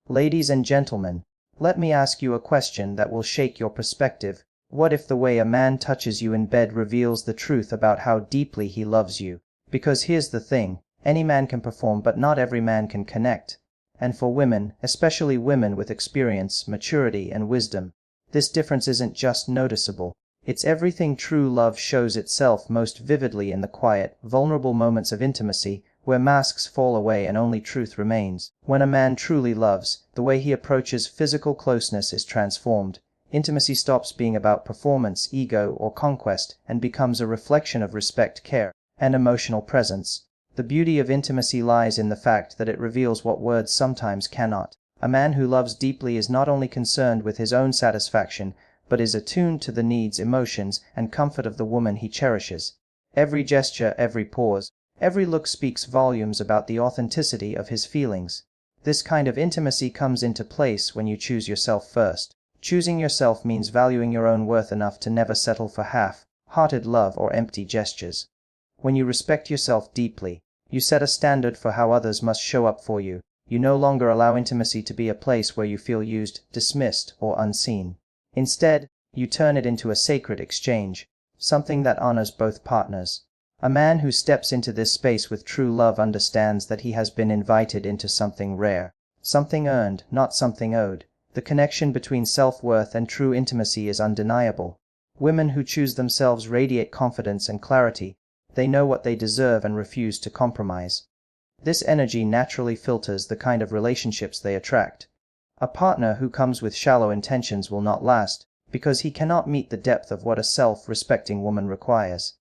Ladies and gentlemen, let me ask you a question that will shake your perspective. What if the way a man touches you in bed reveals the truth about how deeply he loves you? Because here's the thing, any man can perform, but not every man can connect. And for women, especially women with experience, maturity, and wisdom, this difference isn't just noticeable. It's everything. True love shows itself most vividly in the quiet, vulnerable moments of intimacy, where masks fall away and only truth remains. When a man truly loves, the way he approaches physical closeness is transformed. Intimacy stops being about performance, ego, or conquest, and becomes a reflection of respect, care, and emotional presence. The beauty of intimacy lies in the fact that it reveals what words sometimes cannot. A man who loves deeply is not only concerned with his own satisfaction, but is attuned to the needs, emotions, and comfort of the woman he cherishes. Every gesture, every pause, every look speaks volumes about the authenticity of his feelings. This kind of intimacy comes into place when you choose yourself first. Choosing yourself means valuing your own worth enough to never settle for half-hearted love or empty gestures. When you respect yourself deeply, you set a standard for how others must show up for you. You no longer allow intimacy to be a place where you feel used, dismissed, or unseen. Instead, you turn it into a sacred exchange, something that honors both partners. A man who steps into this space with true love understands that he has been invited into something rare, something earned, not something owed. The connection between self-worth and true intimacy is undeniable. Women who choose themselves radiate confidence and clarity. They know what they deserve and refuse to compromise. This energy naturally filters the kind of relationships they attract. A partner who comes with shallow intentions will not last, because he cannot meet the depth of what a self-respecting woman requires.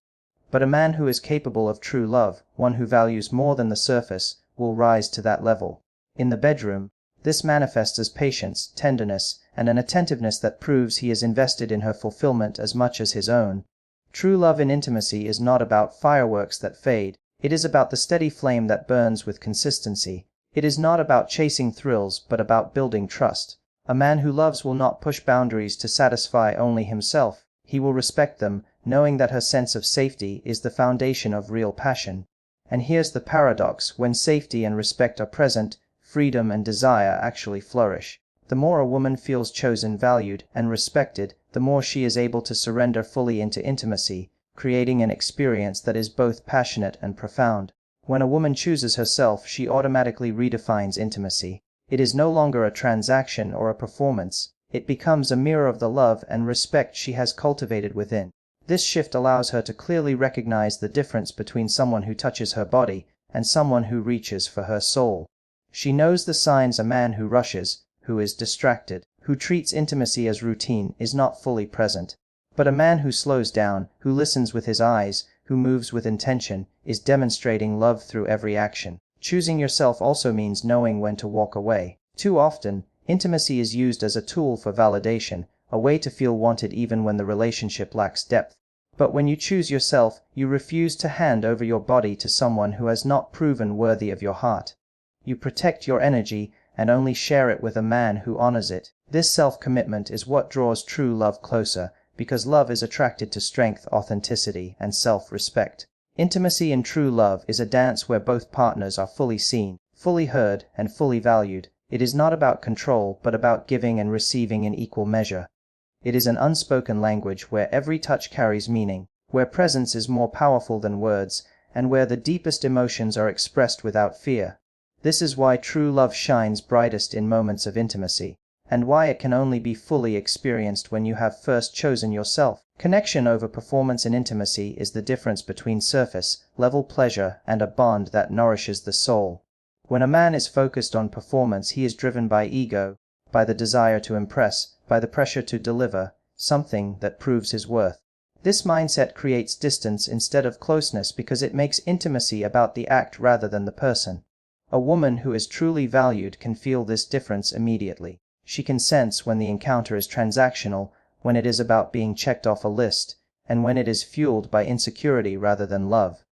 But a man who is capable of true love, one who values more than the surface, will rise to that level. In the bedroom, this manifests as patience, tenderness, and an attentiveness that proves he is invested in her fulfillment as much as his own. True love in intimacy is not about fireworks that fade. It is about the steady flame that burns with consistency. It is not about chasing thrills, but about building trust. A man who loves will not push boundaries to satisfy only himself. He will respect them, knowing that her sense of safety is the foundation of real passion. And here's the paradox: when safety and respect are present, freedom and desire actually flourish. The more a woman feels chosen, valued, and respected, the more she is able to surrender fully into intimacy, creating an experience that is both passionate and profound. When a woman chooses herself, she automatically redefines intimacy. It is no longer a transaction or a performance. It becomes a mirror of the love and respect she has cultivated within. This shift allows her to clearly recognize the difference between someone who touches her body and someone who reaches for her soul. She knows the signs. A man who rushes, who is distracted, who treats intimacy as routine, is not fully present. But a man who slows down, who listens with his eyes, who moves with intention, is demonstrating love through every action. Choosing yourself also means knowing when to walk away. Too often, intimacy is used as a tool for validation, a way to feel wanted even when the relationship lacks depth. But when you choose yourself, you refuse to hand over your body to someone who has not proven worthy of your heart. You protect your energy and only share it with a man who honors it. This self-commitment is what draws true love closer, because love is attracted to strength, authenticity, and self-respect. Intimacy in true love is a dance where both partners are fully seen, fully heard, and fully valued. It is not about control, but about giving and receiving in equal measure. It is an unspoken language where every touch carries meaning, where presence is more powerful than words, and where the deepest emotions are expressed without fear. This is why true love shines brightest in moments of intimacy, and why it can only be fully experienced when you have first chosen yourself. Connection over performance in intimacy is the difference between surface-level pleasure and a bond that nourishes the soul. When a man is focused on performance, he is driven by ego, by the desire to impress, by the pressure to deliver something that proves his worth. This mindset creates distance instead of closeness because it makes intimacy about the act rather than the person. A woman who is truly valued can feel this difference immediately. She can sense when the encounter is transactional, when it is about being checked off a list, and when it is fueled by insecurity rather than love.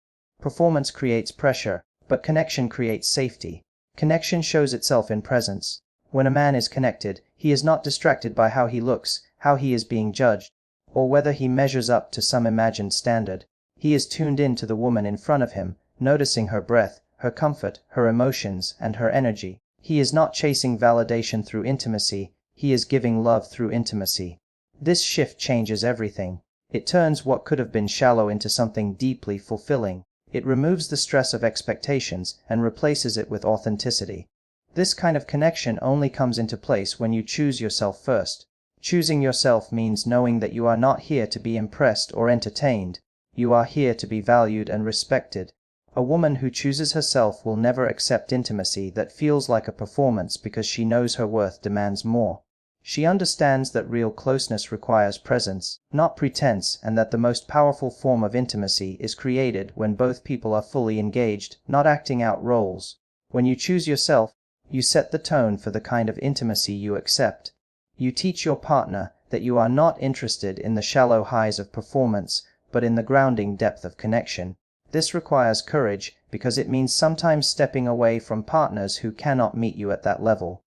Performance creates pressure, but connection creates safety. Connection shows itself in presence. When a man is connected, he is not distracted by how he looks, how he is being judged, or whether he measures up to some imagined standard. He is tuned in to the woman in front of him, noticing her breath, her comfort, her emotions, and her energy. He is not chasing validation through intimacy, he is giving love through intimacy. This shift changes everything. It turns what could have been shallow into something deeply fulfilling. It removes the stress of expectations and replaces it with authenticity. This kind of connection only comes into place when you choose yourself first. Choosing yourself means knowing that you are not here to be impressed or entertained. You are here to be valued and respected. A woman who chooses herself will never accept intimacy that feels like a performance because she knows her worth demands more. She understands that real closeness requires presence, not pretense, and that the most powerful form of intimacy is created when both people are fully engaged, not acting out roles. When you choose yourself, you set the tone for the kind of intimacy you accept. You teach your partner that you are not interested in the shallow highs of performance, but in the grounding depth of connection. This requires courage because it means sometimes stepping away from partners who cannot meet you at that level.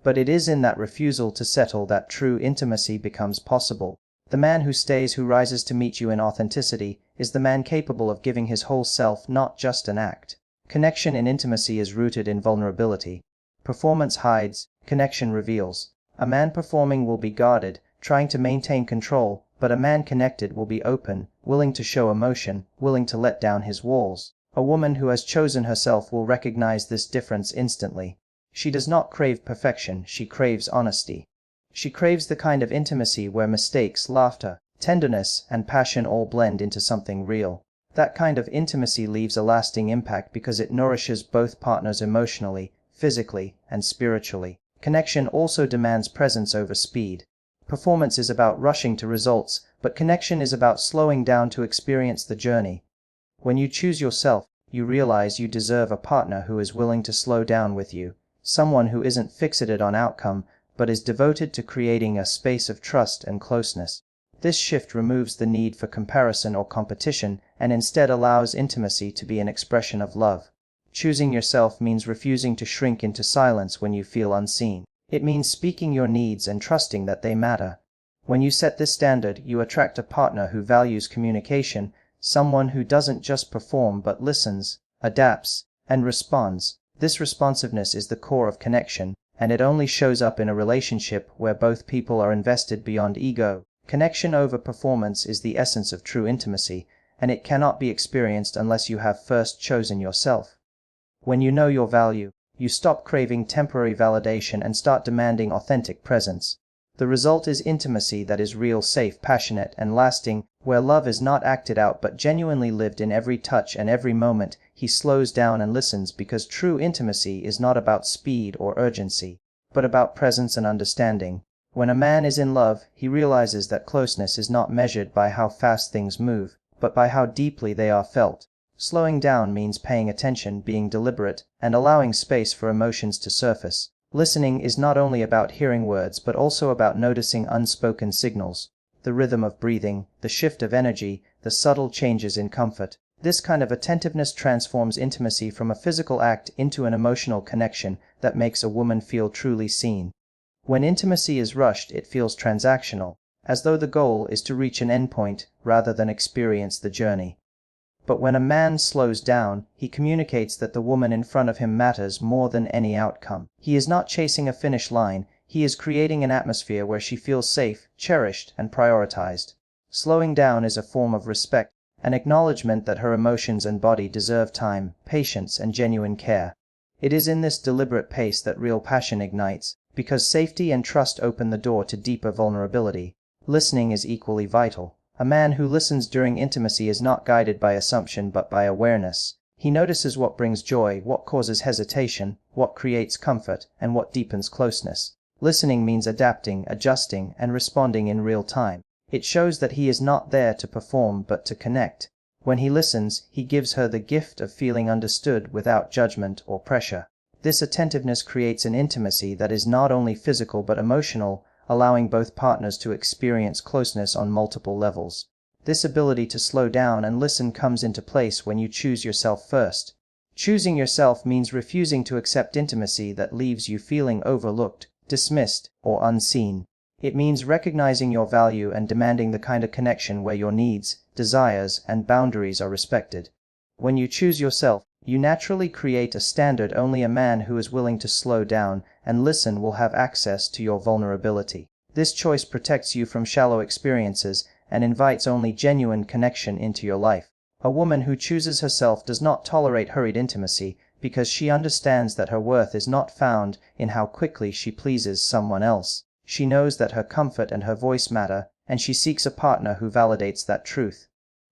But it is in that refusal to settle that true intimacy becomes possible. The man who stays, who rises to meet you in authenticity, is the man capable of giving his whole self, not just an act. Connection in intimacy is rooted in vulnerability. Performance hides, connection reveals. A man performing will be guarded, trying to maintain control, but a man connected will be open, willing to show emotion, willing to let down his walls. A woman who has chosen herself will recognize this difference instantly. She does not crave perfection, she craves honesty. She craves the kind of intimacy where mistakes, laughter, tenderness, and passion all blend into something real. That kind of intimacy leaves a lasting impact because it nourishes both partners emotionally, physically, and spiritually. Connection also demands presence over speed. Performance is about rushing to results, but connection is about slowing down to experience the journey. When you choose yourself, you realize you deserve a partner who is willing to slow down with you. Someone who isn't fixated on outcome, but is devoted to creating a space of trust and closeness. This shift removes the need for comparison or competition and instead allows intimacy to be an expression of love. Choosing yourself means refusing to shrink into silence when you feel unseen. It means speaking your needs and trusting that they matter. When you set this standard, you attract a partner who values communication, someone who doesn't just perform but listens, adapts, and responds. This responsiveness is the core of connection, and it only shows up in a relationship where both people are invested beyond ego. Connection over performance is the essence of true intimacy, and it cannot be experienced unless you have first chosen yourself. When you know your value, you stop craving temporary validation and start demanding authentic presence. The result is intimacy that is real, safe, passionate, and lasting, where love is not acted out but genuinely lived in every touch and every moment. He slows down and listens because true intimacy is not about speed or urgency, but about presence and understanding. When a man is in love, he realizes that closeness is not measured by how fast things move, but by how deeply they are felt. Slowing down means paying attention, being deliberate, and allowing space for emotions to surface. Listening is not only about hearing words but also about noticing unspoken signals, the rhythm of breathing, the shift of energy, the subtle changes in comfort. This kind of attentiveness transforms intimacy from a physical act into an emotional connection that makes a woman feel truly seen. When intimacy is rushed, it feels transactional, as though the goal is to reach an endpoint rather than experience the journey. But when a man slows down, he communicates that the woman in front of him matters more than any outcome. He is not chasing a finish line, he is creating an atmosphere where she feels safe, cherished, and prioritized. Slowing down is a form of respect, an acknowledgement that her emotions and body deserve time, patience, and genuine care. It is in this deliberate pace that real passion ignites, because safety and trust open the door to deeper vulnerability. Listening is equally vital. A man who listens during intimacy is not guided by assumption but by awareness. He notices what brings joy, what causes hesitation, what creates comfort, and what deepens closeness. Listening means adapting, adjusting, and responding in real time. It shows that he is not there to perform but to connect. When he listens, he gives her the gift of feeling understood without judgment or pressure. This attentiveness creates an intimacy that is not only physical but emotional, allowing both partners to experience closeness on multiple levels. This ability to slow down and listen comes into place when you choose yourself first. Choosing yourself means refusing to accept intimacy that leaves you feeling overlooked, dismissed, or unseen. It means recognizing your value and demanding the kind of connection where your needs, desires, and boundaries are respected. When you choose yourself, You naturally create a standard. Only a man who is willing to slow down and listen will have access to your vulnerability. This choice protects you from shallow experiences and invites only genuine connection into your life. A woman who chooses herself does not tolerate hurried intimacy because she understands that her worth is not found in how quickly she pleases someone else. She knows that her comfort and her voice matter, and she seeks a partner who validates that truth.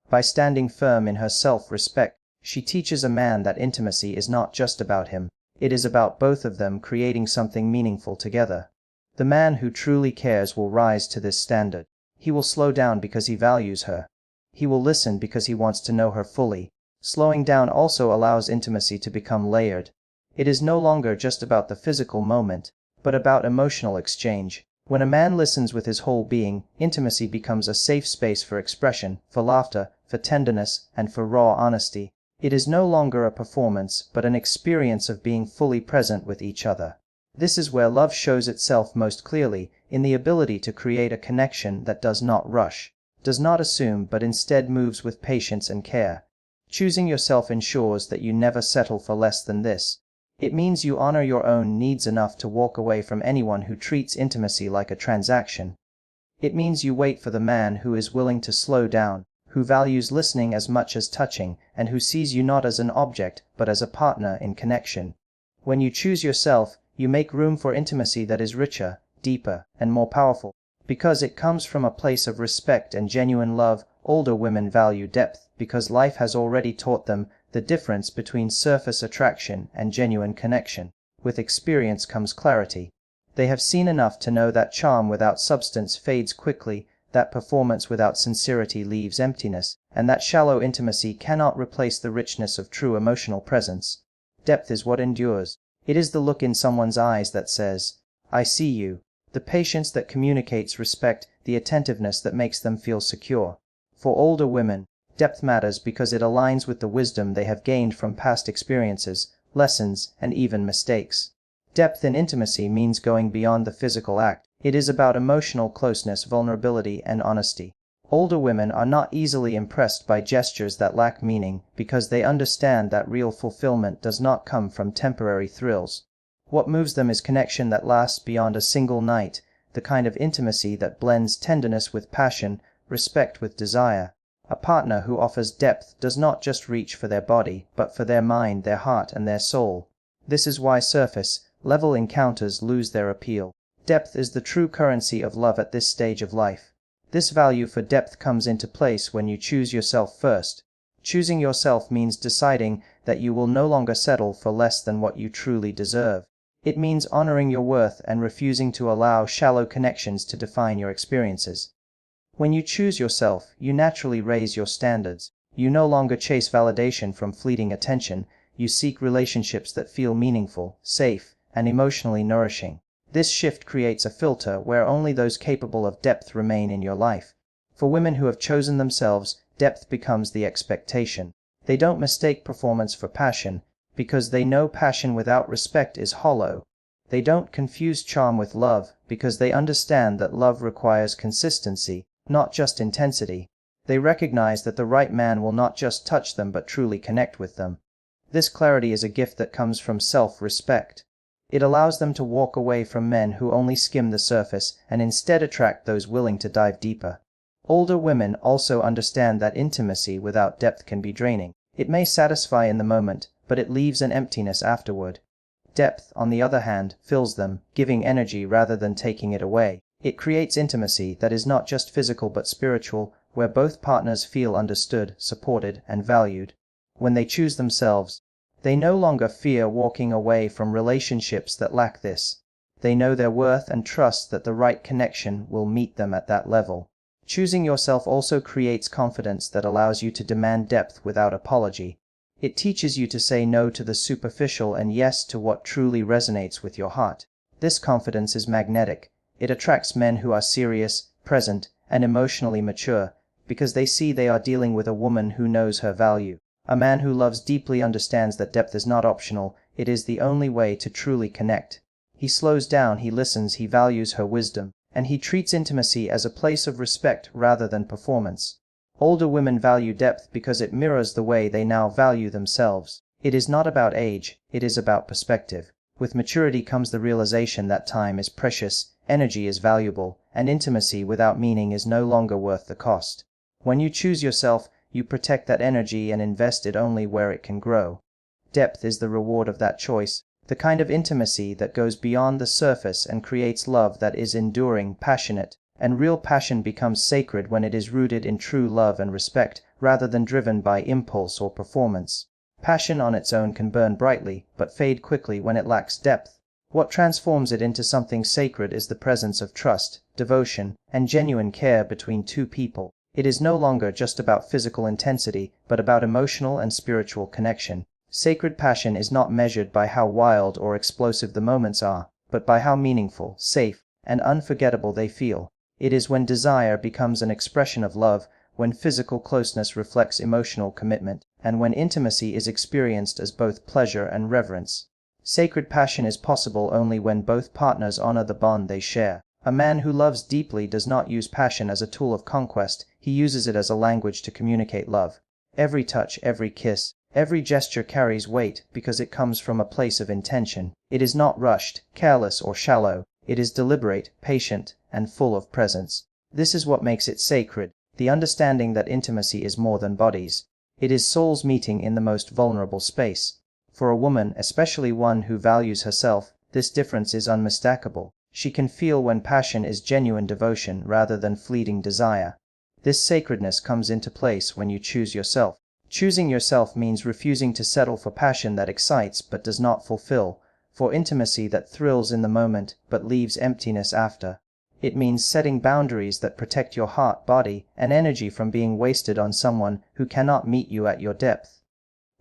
By standing firm in her self-respect, she teaches a man that intimacy is not just about him. It is about both of them creating something meaningful together. The man who truly cares will rise to this standard. He will slow down because he values her. He will listen because he wants to know her fully. Slowing down also allows intimacy to become layered. It is no longer just about the physical moment, but about emotional exchange. When a man listens with his whole being, intimacy becomes a safe space for expression, for laughter, for tenderness, and for raw honesty. It is no longer a performance, but an experience of being fully present with each other. This is where love shows itself most clearly, in the ability to create a connection that does not rush, does not assume, but instead moves with patience and care. Choosing yourself ensures that you never settle for less than this. It means you honor your own needs enough to walk away from anyone who treats intimacy like a transaction. It means you wait for the man who is willing to slow down, who values listening as much as touching, and who sees you not as an object, but as a partner in connection. When you choose yourself, you make room for intimacy that is richer, deeper, and more powerful. Because it comes from a place of respect and genuine love, older women value depth because life has already taught them the difference between surface attraction and genuine connection. With experience comes clarity. They have seen enough to know that charm without substance fades quickly, that performance without sincerity leaves emptiness, and that shallow intimacy cannot replace the richness of true emotional presence. Depth is what endures. It is the look in someone's eyes that says, "I see you," the patience that communicates respect, the attentiveness that makes them feel secure. For older women, depth matters because it aligns with the wisdom they have gained from past experiences, lessons, and even mistakes. Depth in intimacy means going beyond the physical act. It is about emotional closeness, vulnerability, and honesty. Older women are not easily impressed by gestures that lack meaning because they understand that real fulfillment does not come from temporary thrills. What moves them is connection that lasts beyond a single night, the kind of intimacy that blends tenderness with passion, respect with desire. A partner who offers depth does not just reach for their body, but for their mind, their heart, and their soul. This is why surface-level encounters lose their appeal. Depth is the true currency of love at this stage of life. This value for depth comes into place when you choose yourself first. Choosing yourself means deciding that you will no longer settle for less than what you truly deserve. It means honoring your worth and refusing to allow shallow connections to define your experiences. When you choose yourself, you naturally raise your standards. You no longer chase validation from fleeting attention. You seek relationships that feel meaningful, safe, and emotionally nourishing. This shift creates a filter where only those capable of depth remain in your life. For women who have chosen themselves, depth becomes the expectation. They don't mistake performance for passion, because they know passion without respect is hollow. They don't confuse charm with love, because they understand that love requires consistency, not just intensity. They recognize that the right man will not just touch them but truly connect with them. This clarity is a gift that comes from self-respect. It allows them to walk away from men who only skim the surface and instead attract those willing to dive deeper. Older women also understand that intimacy without depth can be draining. It may satisfy in the moment, but it leaves an emptiness afterward. Depth, on the other hand, fills them, giving energy rather than taking it away. It creates intimacy that is not just physical but spiritual, where both partners feel understood, supported, and valued. When they choose themselves, they no longer fear walking away from relationships that lack this. They know their worth and trust that the right connection will meet them at that level. Choosing yourself also creates confidence that allows you to demand depth without apology. It teaches you to say no to the superficial and yes to what truly resonates with your heart. This confidence is magnetic. It attracts men who are serious, present, and emotionally mature, because they see they are dealing with a woman who knows her value. A man who loves deeply understands that depth is not optional, it is the only way to truly connect. He slows down, he listens, he values her wisdom, and he treats intimacy as a place of respect rather than performance. Older women value depth because it mirrors the way they now value themselves. It is not about age, it is about perspective. With maturity comes the realization that time is precious, energy is valuable, and intimacy without meaning is no longer worth the cost. When you choose yourself, you protect that energy and invest it only where it can grow. Depth is the reward of that choice, the kind of intimacy that goes beyond the surface and creates love that is enduring, passionate, and real passion becomes sacred when it is rooted in true love and respect, rather than driven by impulse or performance. Passion on its own can burn brightly, but fade quickly when it lacks depth. What transforms it into something sacred is the presence of trust, devotion, and genuine care between two people. It is no longer just about physical intensity, but about emotional and spiritual connection. Sacred passion is not measured by how wild or explosive the moments are, but by how meaningful, safe, and unforgettable they feel. It is when desire becomes an expression of love, when physical closeness reflects emotional commitment, and when intimacy is experienced as both pleasure and reverence. Sacred passion is possible only when both partners honor the bond they share. A man who loves deeply does not use passion as a tool of conquest, he uses it as a language to communicate love. Every touch, every kiss, every gesture carries weight because it comes from a place of intention. It is not rushed, careless, or shallow. It is deliberate, patient, and full of presence. This is what makes it sacred, the understanding that intimacy is more than bodies. It is souls meeting in the most vulnerable space. For a woman, especially one who values herself, this difference is unmistakable. She can feel when passion is genuine devotion rather than fleeting desire. This sacredness comes into place when you choose yourself. Choosing yourself means refusing to settle for passion that excites but does not fulfill, for intimacy that thrills in the moment but leaves emptiness after. It means setting boundaries that protect your heart, body, and energy from being wasted on someone who cannot meet you at your depth.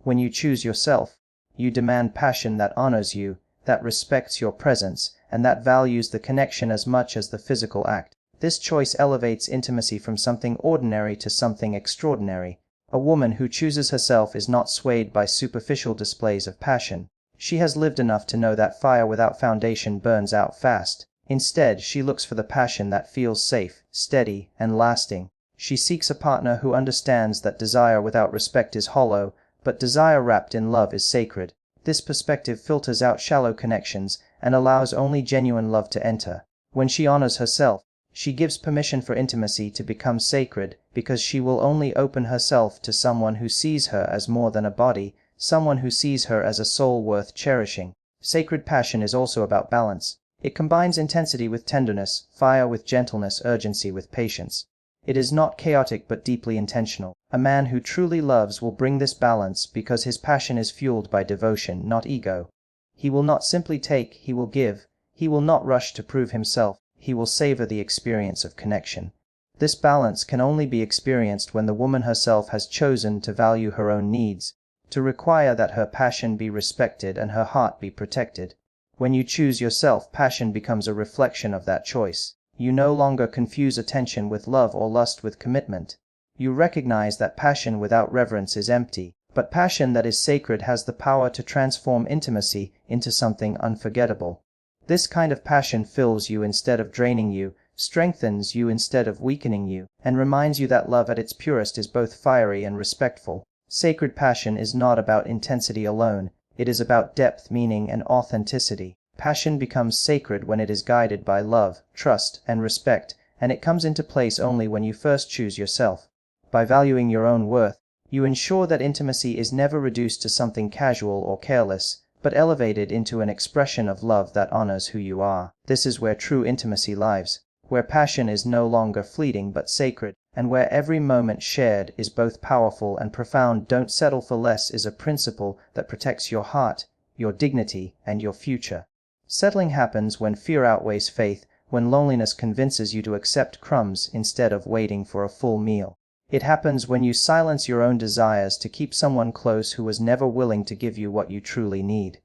When you choose yourself, you demand passion that honors you, that respects your presence, and that values the connection as much as the physical act. This choice elevates intimacy from something ordinary to something extraordinary. A woman who chooses herself is not swayed by superficial displays of passion. She has lived enough to know that fire without foundation burns out fast. Instead, she looks for the passion that feels safe, steady, and lasting. She seeks a partner who understands that desire without respect is hollow, but desire wrapped in love is sacred. This perspective filters out shallow connections and allows only genuine love to enter. When she honors herself, she gives permission for intimacy to become sacred because she will only open herself to someone who sees her as more than a body, someone who sees her as a soul worth cherishing. Sacred passion is also about balance. It combines intensity with tenderness, fire with gentleness, urgency with patience. It is not chaotic but deeply intentional. A man who truly loves will bring this balance because his passion is fueled by devotion, not ego. He will not simply take, he will give. He will not rush to prove himself. He will savor the experience of connection. This balance can only be experienced when the woman herself has chosen to value her own needs, to require that her passion be respected and her heart be protected. When you choose yourself, passion becomes a reflection of that choice. You no longer confuse attention with love or lust with commitment. You recognize that passion without reverence is empty, but passion that is sacred has the power to transform intimacy into something unforgettable. This kind of passion fills you instead of draining you, strengthens you instead of weakening you, and reminds you that love at its purest is both fiery and respectful. Sacred passion is not about intensity alone, it is about depth, meaning, and authenticity. Passion becomes sacred when it is guided by love, trust, and respect, and it comes into place only when you first choose yourself. By valuing your own worth, you ensure that intimacy is never reduced to something casual or careless, but elevated into an expression of love that honors who you are. This is where true intimacy lies, where passion is no longer fleeting but sacred, and where every moment shared is both powerful and profound. Don't settle for less is a principle that protects your heart, your dignity, and your future. Settling happens when fear outweighs faith, when loneliness convinces you to accept crumbs instead of waiting for a full meal. It happens when you silence your own desires to keep someone close who was never willing to give you what you truly need.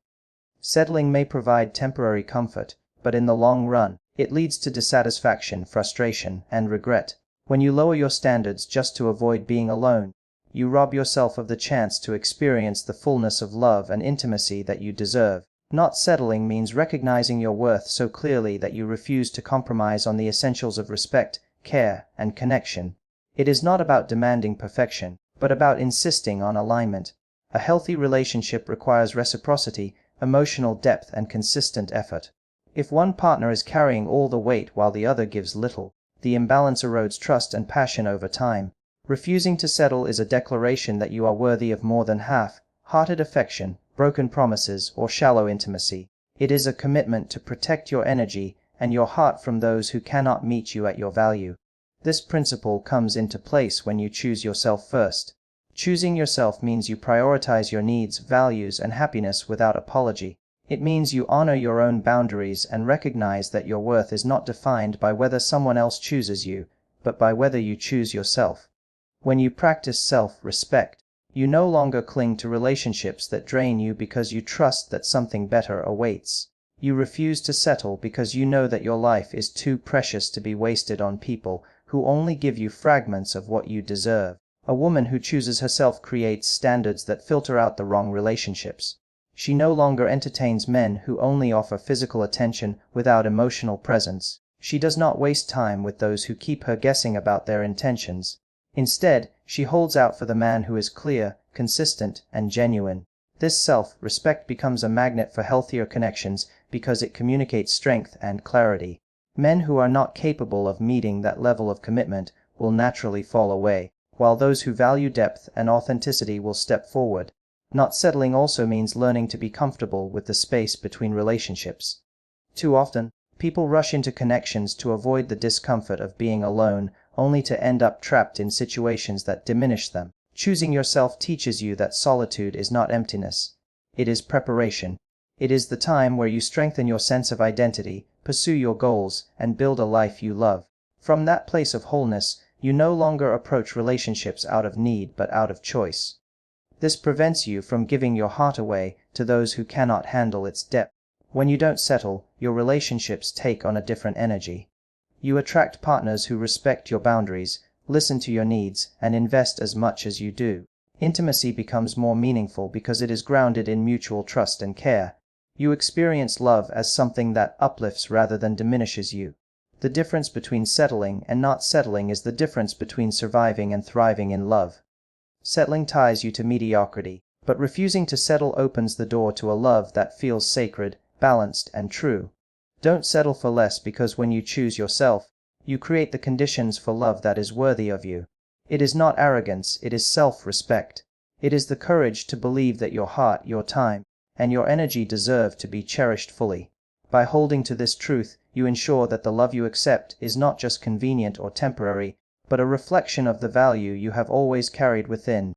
Settling may provide temporary comfort, but in the long run, it leads to dissatisfaction, frustration, and regret. When you lower your standards just to avoid being alone, you rob yourself of the chance to experience the fullness of love and intimacy that you deserve. Not settling means recognizing your worth so clearly that you refuse to compromise on the essentials of respect, care, and connection. It is not about demanding perfection, but about insisting on alignment. A healthy relationship requires reciprocity, emotional depth, and consistent effort. If one partner is carrying all the weight while the other gives little, the imbalance erodes trust and passion over time. Refusing to settle is a declaration that you are worthy of more than half-hearted affection, broken promises, or shallow intimacy. It is a commitment to protect your energy and your heart from those who cannot meet you at your value. This principle comes into place when you choose yourself first. Choosing yourself means you prioritize your needs, values, and happiness without apology. It means you honor your own boundaries and recognize that your worth is not defined by whether someone else chooses you, but by whether you choose yourself. When you practice self-respect, you no longer cling to relationships that drain you because you trust that something better awaits. You refuse to settle because you know that your life is too precious to be wasted on people who only give you fragments of what you deserve. A woman who chooses herself creates standards that filter out the wrong relationships. She no longer entertains men who only offer physical attention without emotional presence. She does not waste time with those who keep her guessing about their intentions. Instead, she holds out for the man who is clear, consistent, and genuine. This self-respect becomes a magnet for healthier connections because it communicates strength and clarity. Men who are not capable of meeting that level of commitment will naturally fall away, while those who value depth and authenticity will step forward. Not settling also means learning to be comfortable with the space between relationships. Too often, people rush into connections to avoid the discomfort of being alone, only to end up trapped in situations that diminish them. Choosing yourself teaches you that solitude is not emptiness. It is preparation. It is the time where you strengthen your sense of identity, pursue your goals, and build a life you love. From that place of wholeness, you no longer approach relationships out of need but out of choice. This prevents you from giving your heart away to those who cannot handle its depth. When you don't settle, your relationships take on a different energy. You attract partners who respect your boundaries, listen to your needs, and invest as much as you do. Intimacy becomes more meaningful because it is grounded in mutual trust and care. You experience love as something that uplifts rather than diminishes you. The difference between settling and not settling is the difference between surviving and thriving in love. Settling ties you to mediocrity, but refusing to settle opens the door to a love that feels sacred, balanced, and true. Don't settle for less because when you choose yourself, you create the conditions for love that is worthy of you. It is not arrogance, it is self-respect. It is the courage to believe that your heart, your time, and your energy deserve to be cherished fully. By holding to this truth, you ensure that the love you accept is not just convenient or temporary, but a reflection of the value you have always carried within.